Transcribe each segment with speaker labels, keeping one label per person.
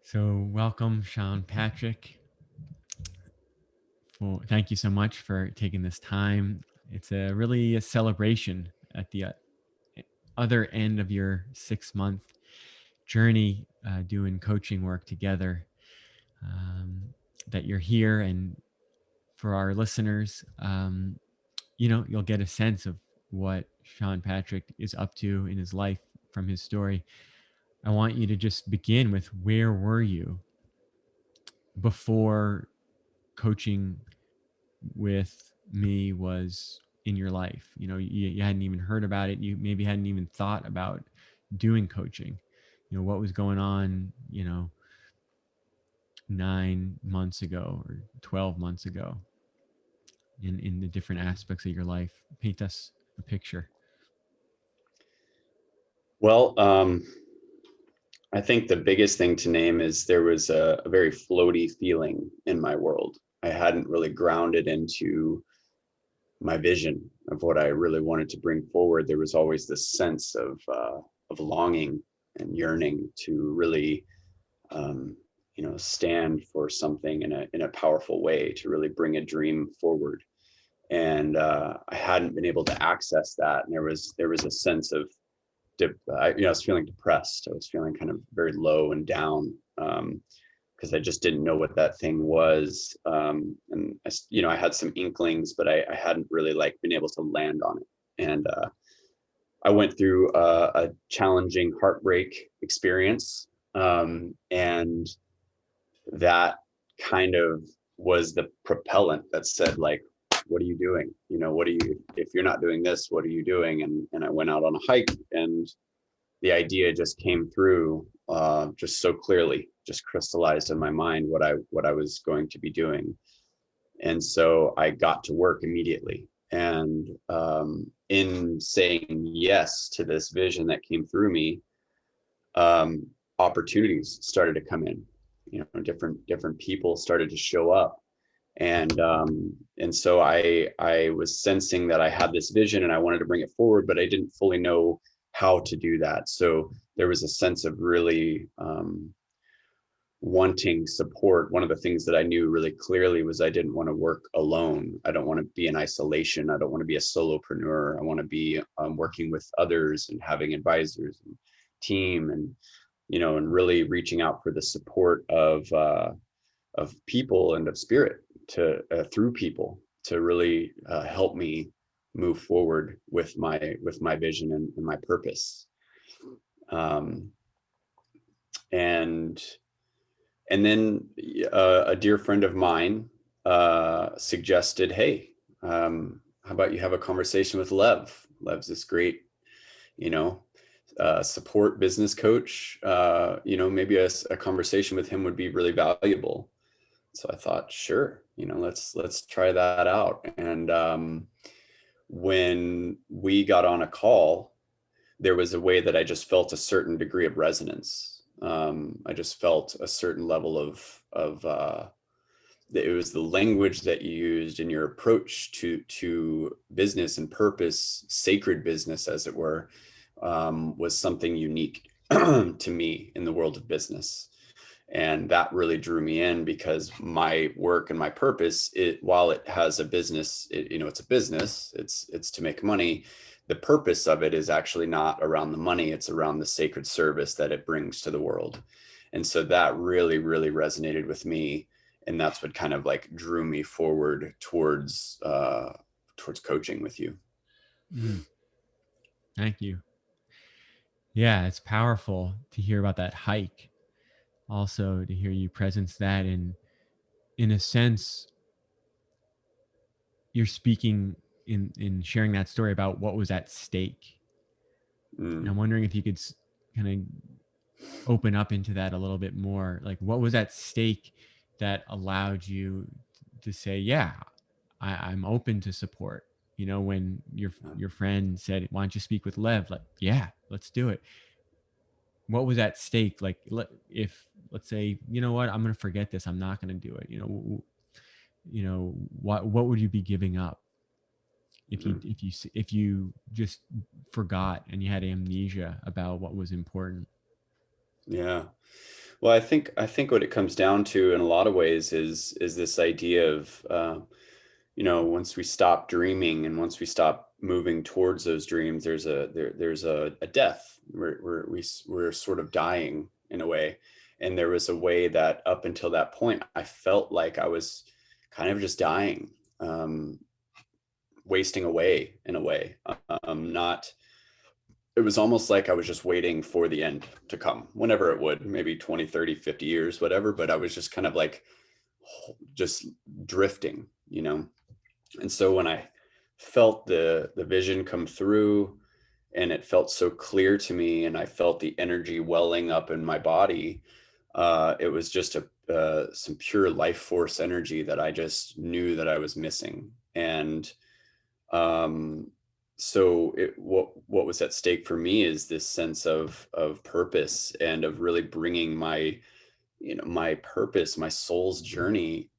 Speaker 1: So, welcome, Sean Patrick. Thank you so much for taking this time. It's really a celebration at the other end of your 6 month journey doing coaching work together. That you're here, and for our listeners, you'll get a sense of what Sean Patrick is up to in his life from his story. I want you to just begin with, where were you before coaching with me was in your life? You hadn't even heard about it. You maybe hadn't even thought about doing coaching. What was going on, 9 months ago or 12 months ago in the different aspects of your life. Paint us a picture.
Speaker 2: Well, I think the biggest thing to name is there was a very floaty feeling in my world. I hadn't really grounded into my vision of what I really wanted to bring forward. There was always this sense of longing and yearning to really, stand for something in a powerful way, to really bring a dream forward. And I hadn't been able to access that, and there was a sense of I was feeling depressed. I was feeling kind of very low and down, because I just didn't know what that thing was. And I had some inklings, but I hadn't really been able to land on it. And I went through a challenging heartbreak experience, and that kind of was the propellant that said, what are you doing? What are you, if you're not doing this, what are you doing? And I went out on a hike, and the idea just came through, just so clearly, just crystallized in my mind what I was going to be doing. And so I got to work immediately. And in saying yes to this vision that came through me, opportunities started to come in. Different people started to show up, and so I was sensing that I had this vision and I wanted to bring it forward, but I didn't fully know how to do that. So there was a sense of really wanting support. One of the things that I knew really clearly was I didn't want to work alone. I don't want to be in isolation. I don't want to be a solopreneur. I want to be working with others and having advisors and team, and really reaching out for the support of people and of spirit to through people to really help me move forward with my vision and my purpose. Um, and and then a dear friend of mine suggested, hey, how about you have a conversation with Lev? Lev's this great, you know, support business coach. Maybe a conversation with him would be really valuable. So I thought, sure, let's try that out. And when we got on a call, there was a way that I just felt a certain degree of resonance. I just felt a certain level of it was the language that you used in your approach to business and purpose, sacred business, as it were, was something unique to me in the world of business. And that really drew me in, because my work and my purpose, while it has a business, it's a business, it's to make money. The purpose of it is actually not around the money, it's around the sacred service that it brings to the world. And so that really, really resonated with me. And that's what kind of drew me forward towards coaching with you.
Speaker 1: Mm, thank you. Yeah, it's powerful to hear about that hike. Also, to hear you presence that, in a sense, you're speaking in sharing that story about what was at stake. And I'm wondering if you could kind of open up into that a little bit more. Like, what was at stake that allowed you to say, yeah, I'm open to support? When your friend said, why don't you speak with Lev? Like, yeah, let's do it. What was at stake? Like, if, let's say, what, I'm going to forget this, I'm not going to do it. What would you be giving up if you just forgot and you had amnesia about what was important?
Speaker 2: Yeah. Well, I think what it comes down to in a lot of ways is this idea of once we stop dreaming and once we stop moving towards those dreams, there's a death. We're sort of dying in a way, and there was a way that up until that point, I felt like I was kind of just dying, um, wasting away in a way. Not It was almost like I was just waiting for the end to come whenever it would, maybe 20, 30, 50 years, whatever. But I was just kind of like just drifting, And so when I felt the vision come through and it felt so clear to me and I felt the energy welling up in my body, it was just some pure life force energy that I just knew that I was missing. And um, what was at stake for me is this sense of purpose and of really bringing my purpose, my soul's journey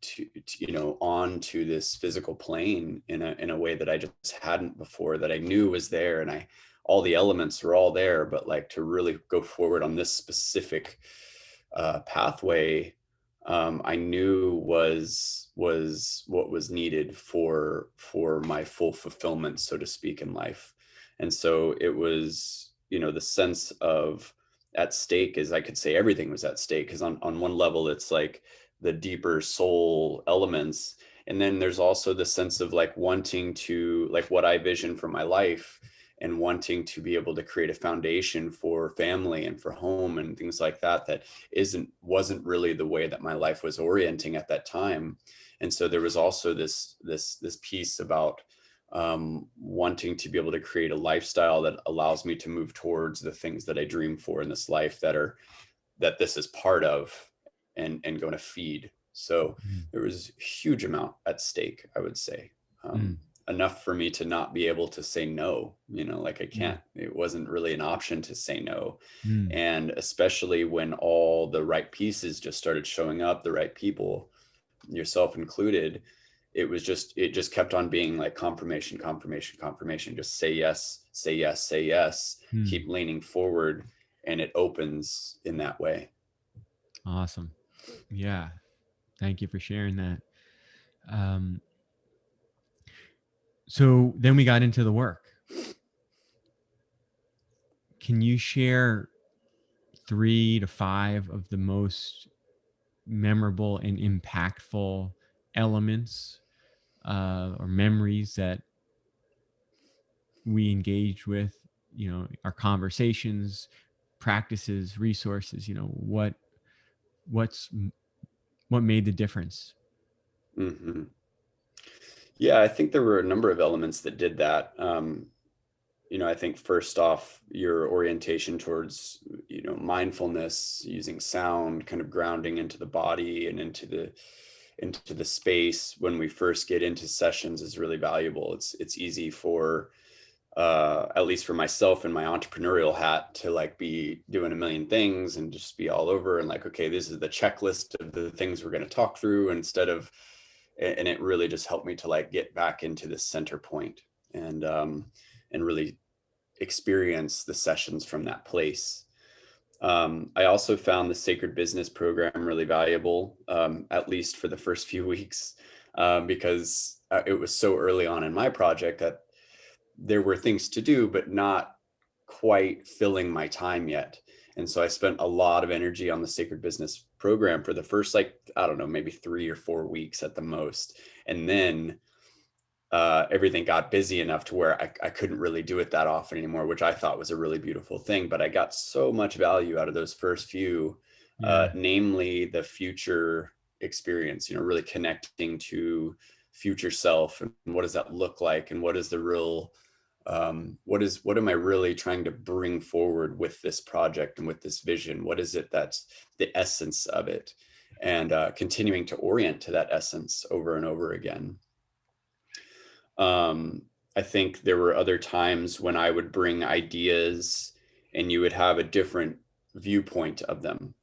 Speaker 2: onto this physical plane in a way that I just hadn't before, that I knew was there, and all the elements were all there, but like to really go forward on this specific pathway, I knew was what was needed for my full fulfillment, so to speak, in life. And so it was, the sense of at stake, is I could say everything was at stake, because on one level it's like the deeper soul elements, and then there's also the sense of like wanting to, like, what I vision for my life and wanting to be able to create a foundation for family and for home and things like that, that wasn't really the way that my life was orienting at that time. And so there was also this piece about wanting to be able to create a lifestyle that allows me to move towards the things that I dream for in this life, that this is part of and going to feed. So
Speaker 1: Mm.
Speaker 2: there was a huge amount at stake, I would say.
Speaker 1: Mm.
Speaker 2: Enough for me to not be able to say no, like I
Speaker 1: Mm.
Speaker 2: can't, it wasn't really an option to say no.
Speaker 1: Mm.
Speaker 2: And especially when all the right pieces just started showing up, the right people, yourself included, it just kept on being like confirmation, confirmation, confirmation. Just say yes, say yes, say yes,
Speaker 1: Mm.
Speaker 2: keep leaning forward, and it opens in that way.
Speaker 1: Awesome. Yeah. Thank you for sharing that. Um, so then we got into the work. Can you share 3 to 5 of the most memorable and impactful elements or memories that we engage with? Our conversations, practices, resources. What's what made the difference?
Speaker 2: Hmm. Yeah, I think there were a number of elements that did that. I think first off, your orientation towards, mindfulness, using sound, kind of grounding into the body and into the space when we first get into sessions is really valuable. It's easy for at least for myself in my entrepreneurial hat, to like be doing a million things and just be all over and like, okay, this is the checklist of the things we're going to talk through, instead of, and it really just helped me to like get back into the center point and really experience the sessions from that place. I also found the Sacred Business program really valuable, at least for the first few weeks, because it was so early on in my project that there were things to do, but not quite filling my time yet. And so I spent a lot of energy on the Sacred Business program for the first, like, I don't know, maybe 3 or 4 weeks at the most. And then everything got busy enough to where I couldn't really do it that often anymore, which I thought was a really beautiful thing. But I got so much value out of those first few,
Speaker 1: Yeah.
Speaker 2: namely the future experience, really connecting to future self, and what does that look like, and what is the real, what am I really trying to bring forward with this project and with this vision? What is it that's the essence of it? And continuing to orient to that essence over and over again. um, I think there were other times when I would bring ideas and you would have a different viewpoint of them.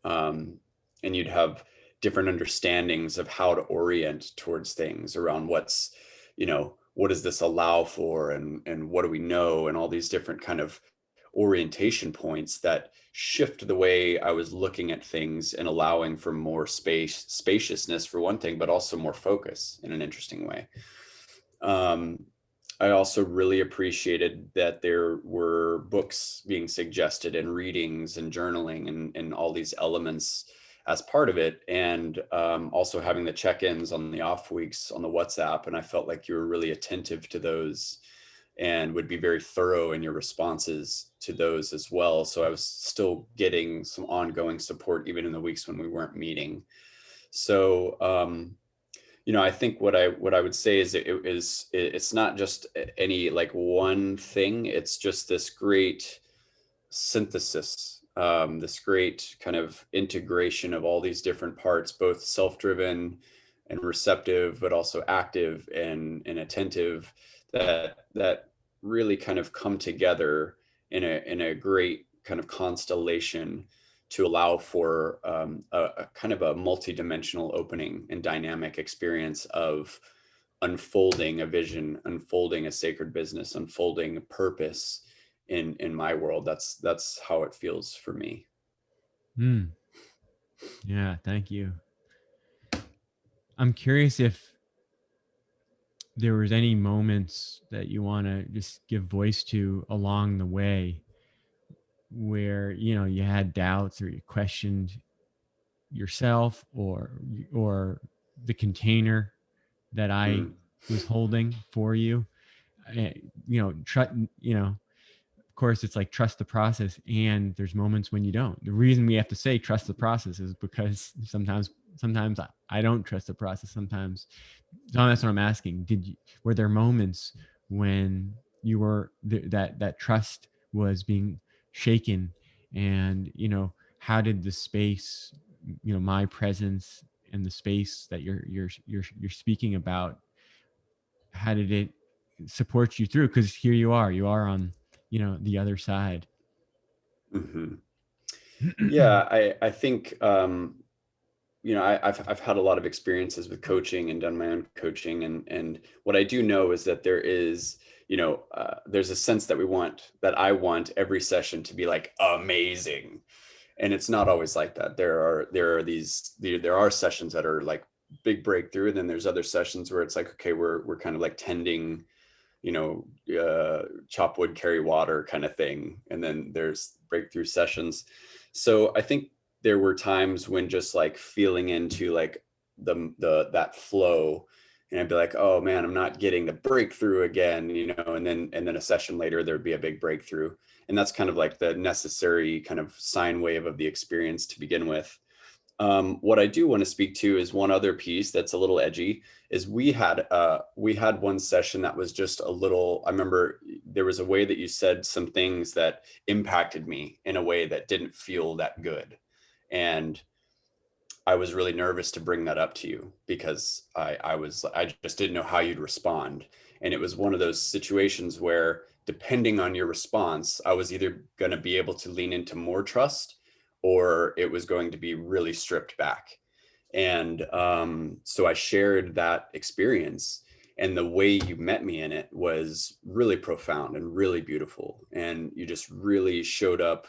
Speaker 2: Um, and you'd have different understandings of how to orient towards things around what does this allow for, and what do we know, and all these different kind of orientation points that shift the way I was looking at things and allowing for more spaciousness for one thing, but also more focus in an interesting way. Um, I also really appreciated that there were books being suggested and readings and journaling and all these elements as part of it. And also having the check-ins on the off weeks on the WhatsApp. And I felt like you were really attentive to those and would be very thorough in your responses to those as well. So I was still getting some ongoing support even in the weeks when we weren't meeting. So I think what I would say is it's not just any like one thing. It's just this great synthesis, this great kind of integration of all these different parts, both self-driven and receptive, but also active and attentive, that really kind of come together in a great kind of constellation to allow for a kind of a multi-dimensional opening and dynamic experience of unfolding a vision, unfolding a sacred business, unfolding a purpose in my world. That's how it feels for me.
Speaker 1: Mm, yeah, thank you. I'm curious if there was any moments that you want to just give voice to along the way where you had doubts or you questioned yourself or the container that I
Speaker 2: Mm,
Speaker 1: was holding for you. Eh, of course it's like trust the process, and there's moments when you don't. The reason we have to say trust the process is because sometimes I don't trust the process sometimes. So that's what I'm asking. Were there moments when you were that trust was being shaken, and how did the space, my presence and the space that you're speaking about, how did it support you through? Because here you are on the other side.
Speaker 2: mhm. Yeah, I think I've had a lot of experiences with coaching and done my own coaching, and what I do know is that there is there's a sense that I want every session to be like amazing, and it's not always like that. There are sessions that are like big breakthrough, and then there's other sessions where it's like, okay, we're kind of like tending, chop wood, carry water kind of thing. And then there's breakthrough sessions. So I think there were times when just like feeling into like that flow, and I'd be like, oh man, I'm not getting the breakthrough again, and then a session later there'd be a big breakthrough. And that's kind of like the necessary kind of sine wave of the experience to begin with. What I do want to speak to is one other piece that's a little edgy. Is we had one session that was just a little. I remember there was a way that you said some things that impacted me in a way that didn't feel that good, and I was really nervous to bring that up to you because I just didn't know how you'd respond, and it was one of those situations where depending on your response, I was either going to be able to lean into more trust, or it was going to be really stripped back. And so I shared that experience, and the way you met me in it was really profound and really beautiful. And you just really showed up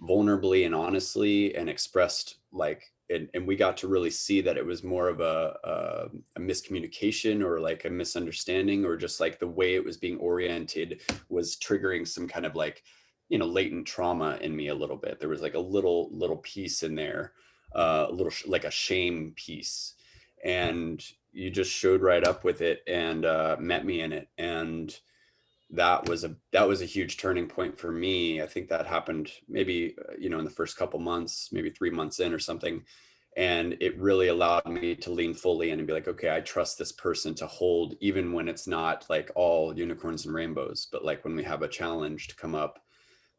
Speaker 2: vulnerably and honestly and expressed like, and we got to really see that it was more of a miscommunication or like a misunderstanding, or just like the way it was being oriented was triggering some kind of like latent trauma in me a little bit. There was like a little piece in there, a little like a shame piece, and you just showed right up with it and met me in it. And that was a huge turning point for me. I think that happened maybe in the first couple months, maybe 3 months in or something, and it really allowed me to lean fully in and be like, okay, I trust this person to hold, even when it's not like all unicorns and rainbows, but like when we have a challenge to come up,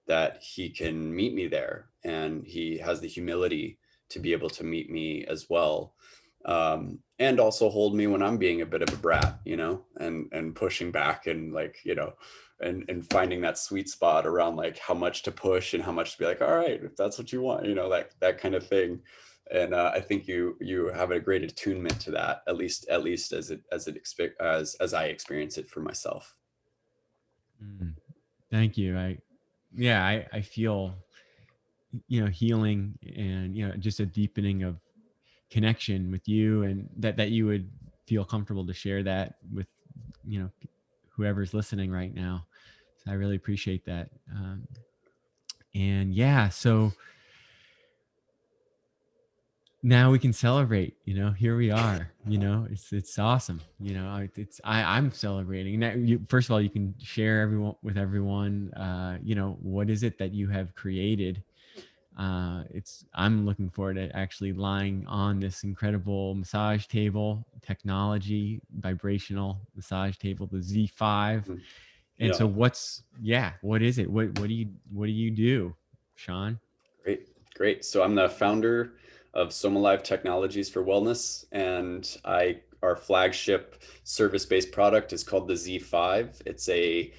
Speaker 2: that he can meet me there, and he has the humility to be able to meet me as well, and also hold me when I'm being a bit of a brat, and pushing back, and like and finding that sweet spot around like how much to push and how much to be like, all right, if that's what you want, like that kind of thing. And I think you have a great attunement to that, at least as I experience it for myself.
Speaker 1: Mm, thank you. yeah, I feel, healing and, just a deepening of connection with you, and that you would feel comfortable to share that with, you know, whoever's listening right now. So I really appreciate that. And yeah, so now we can celebrate, here we are, it's awesome. I'm celebrating now. First of all, you can share everyone with everyone, what is it that you have created. I'm looking forward to actually lying on this incredible massage table technology, vibrational massage table, the Z5.
Speaker 2: Mhm.
Speaker 1: And so
Speaker 2: Yeah.
Speaker 1: what is it? What do you do, Sean?
Speaker 2: Great, great. So I'm the founder of Somalife Technologies for Wellness, and our flagship service-based product is called the Z5. It's a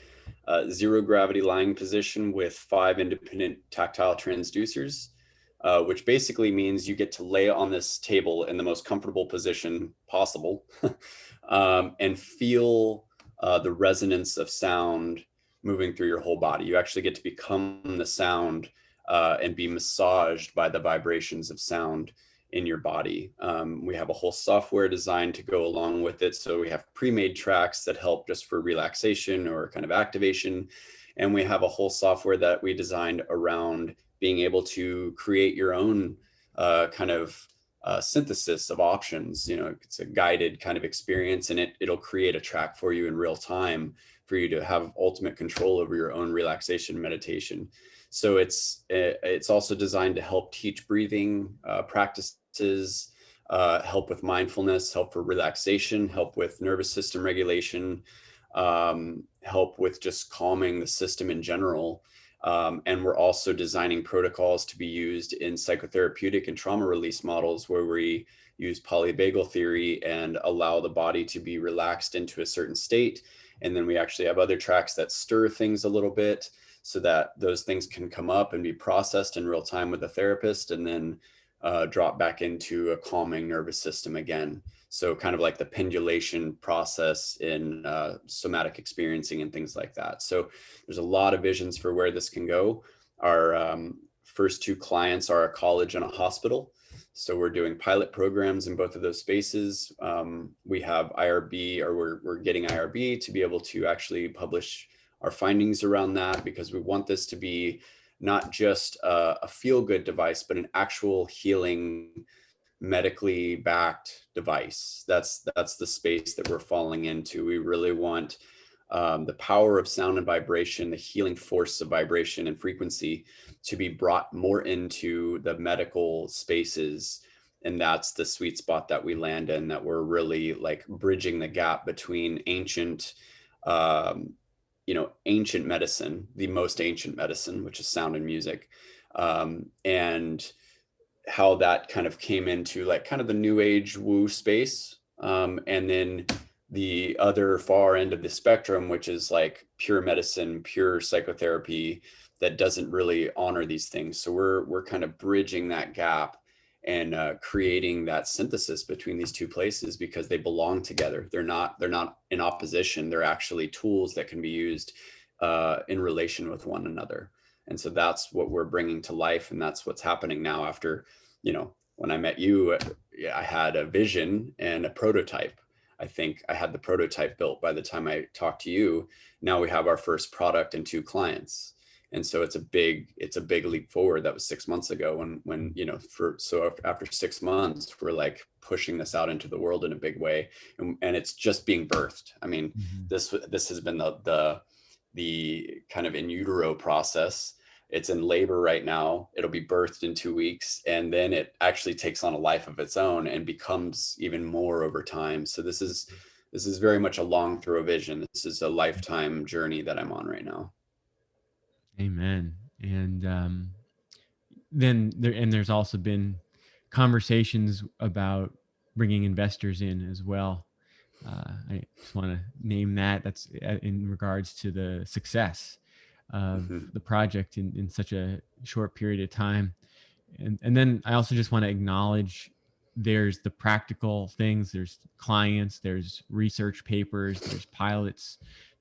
Speaker 2: zero gravity lying position with 5 independent tactile transducers, which basically means you get to lay on this table in the most comfortable position possible, and feel the resonance of sound moving through your whole body. You actually get to become the sound, and be massaged by the vibrations of sound in your body. We have a whole software designed to go along with it. So we have pre-made tracks that help just for relaxation or kind of activation. And we have a whole software that we designed around being able to create your own kind of synthesis of options. It's a guided kind of experience, and it'll create a track for you in real time for you to have ultimate control over your own relaxation meditation. So it's also designed to help teach breathing practices, help with mindfulness, help for relaxation, help with nervous system regulation, help with just calming the system in general. And we're also designing protocols to be used in psychotherapeutic and trauma release models, where we use polyvagal theory and allow the body to be relaxed into a certain state. And then we actually have other tracks that stir things a little bit, so that those things can come up and be processed in real time with a therapist, and then drop back into a calming nervous system again. So kind of like the pendulation process in somatic experiencing and things like that. So there's a lot of visions for where this can go. Our first 2 clients are a college and a hospital. So we're doing pilot programs in both of those spaces. We have IRB, or we're getting IRB to be able to actually publish our findings around that, because we want this to be not just a feel-good device, but an actual healing, medically backed device. That's the space that we're falling into. We really want the power of sound and vibration, the healing force of vibration and frequency, to be brought more into the medical spaces. And that's the sweet spot that we land in, that we're really like bridging the gap between um, ancient medicine, the most ancient medicine, which is sound and music, and how that kind of came into like kind of the new age woo space. And then the other far end of the spectrum, which is like pure medicine, pure psychotherapy, that doesn't really honor these things. So we're kind of bridging that gap and creating that synthesis between these 2 places, because they belong together. They're not in opposition. They're actually tools that can be used in relation with one another. And so that's what we're bringing to life, and that's what's happening now. After, when I met you, I had a vision and a prototype. I think I had the prototype built by the time I talked to you. Now we have our first product and 2 clients. And so it's a big leap forward. That was 6 months ago, when so after 6 months, we're like pushing this out into the world in a big way. And it's just being birthed. I mean,
Speaker 1: Mhm.
Speaker 2: this has been the kind of in utero process. It's in labor right now. It'll be birthed in 2 weeks, and then it actually takes on a life of its own and becomes even more over time. So this is very much a long throw vision. This is a lifetime journey that I'm on right now.
Speaker 1: Amen. And there's also been conversations about bringing investors in as well. I just want to name that. That's in regards to the success of
Speaker 2: Mhm.
Speaker 1: the project in such a short period of time. And then I also just want to acknowledge there's the practical things, there's clients, there's research papers, there's pilots,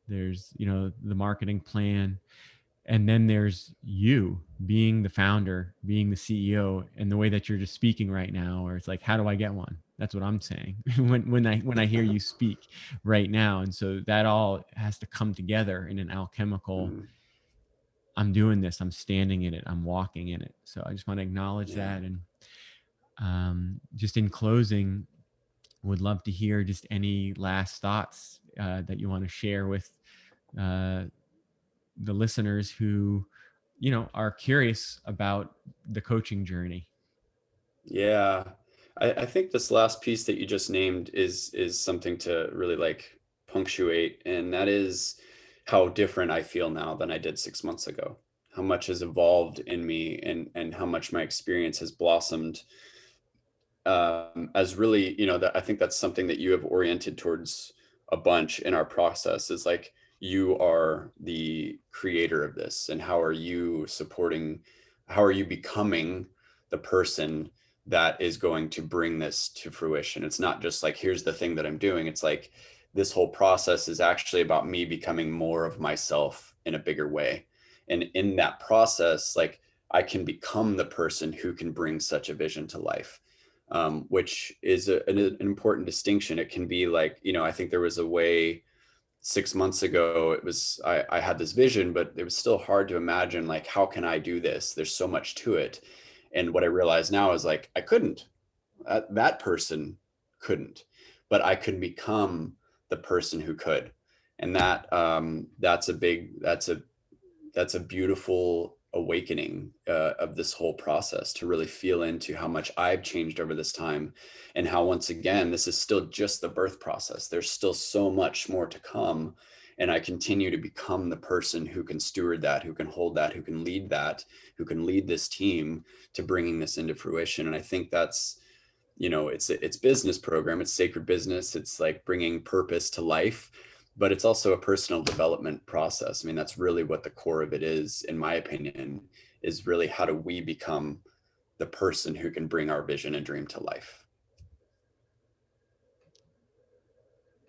Speaker 1: there's the marketing plan, And then there's you being the founder, being the CEO, and the way that you're just speaking right now, or it's like, how do I get one? That's what I'm saying when I hear you speak right now. And so that all has to come together in an alchemical,
Speaker 2: Mm,
Speaker 1: I'm doing this, I'm standing in it, I'm walking in it. So I just want to acknowledge
Speaker 2: yeah.
Speaker 1: that. And just in closing, would love to hear just any last thoughts that you want to share with uh, the listeners who, are curious about the coaching journey.
Speaker 2: Yeah. I think this last piece that you just named is something to really like punctuate, and that is how different I feel now than I did 6 months ago. How much has evolved in me, and how much my experience has blossomed, as really, that I think that's something that you have oriented towards a bunch in our process, is like, you are the creator of this, and how are you becoming the person that is going to bring this to fruition. It's not just like, here's the thing that I'm doing. It's like, this whole process is actually about me becoming more of myself in a bigger way. And in that process, like, I can become the person who can bring such a vision to life, which is an important distinction. It can be like, I think there was a way 6 months ago, I had this vision, but it was still hard to imagine, like, how can I do this? There's so much to it. And what I realize now is like, I couldn't, that person couldn't, but I could become the person who could. And that's a beautiful awakening of this whole process, to really feel into how much I've changed over this time, and how, once again, this is still just the birth process. There's still so much more to come. And I continue to become the person who can steward that, who can hold that, who can lead this team to bringing this into fruition. And I think that's, it's business program, it's sacred business, it's like bringing purpose to life, but it's also a personal development process. I mean, that's really what the core of it is, in my opinion, is really, how do we become the person who can bring our vision and dream to life?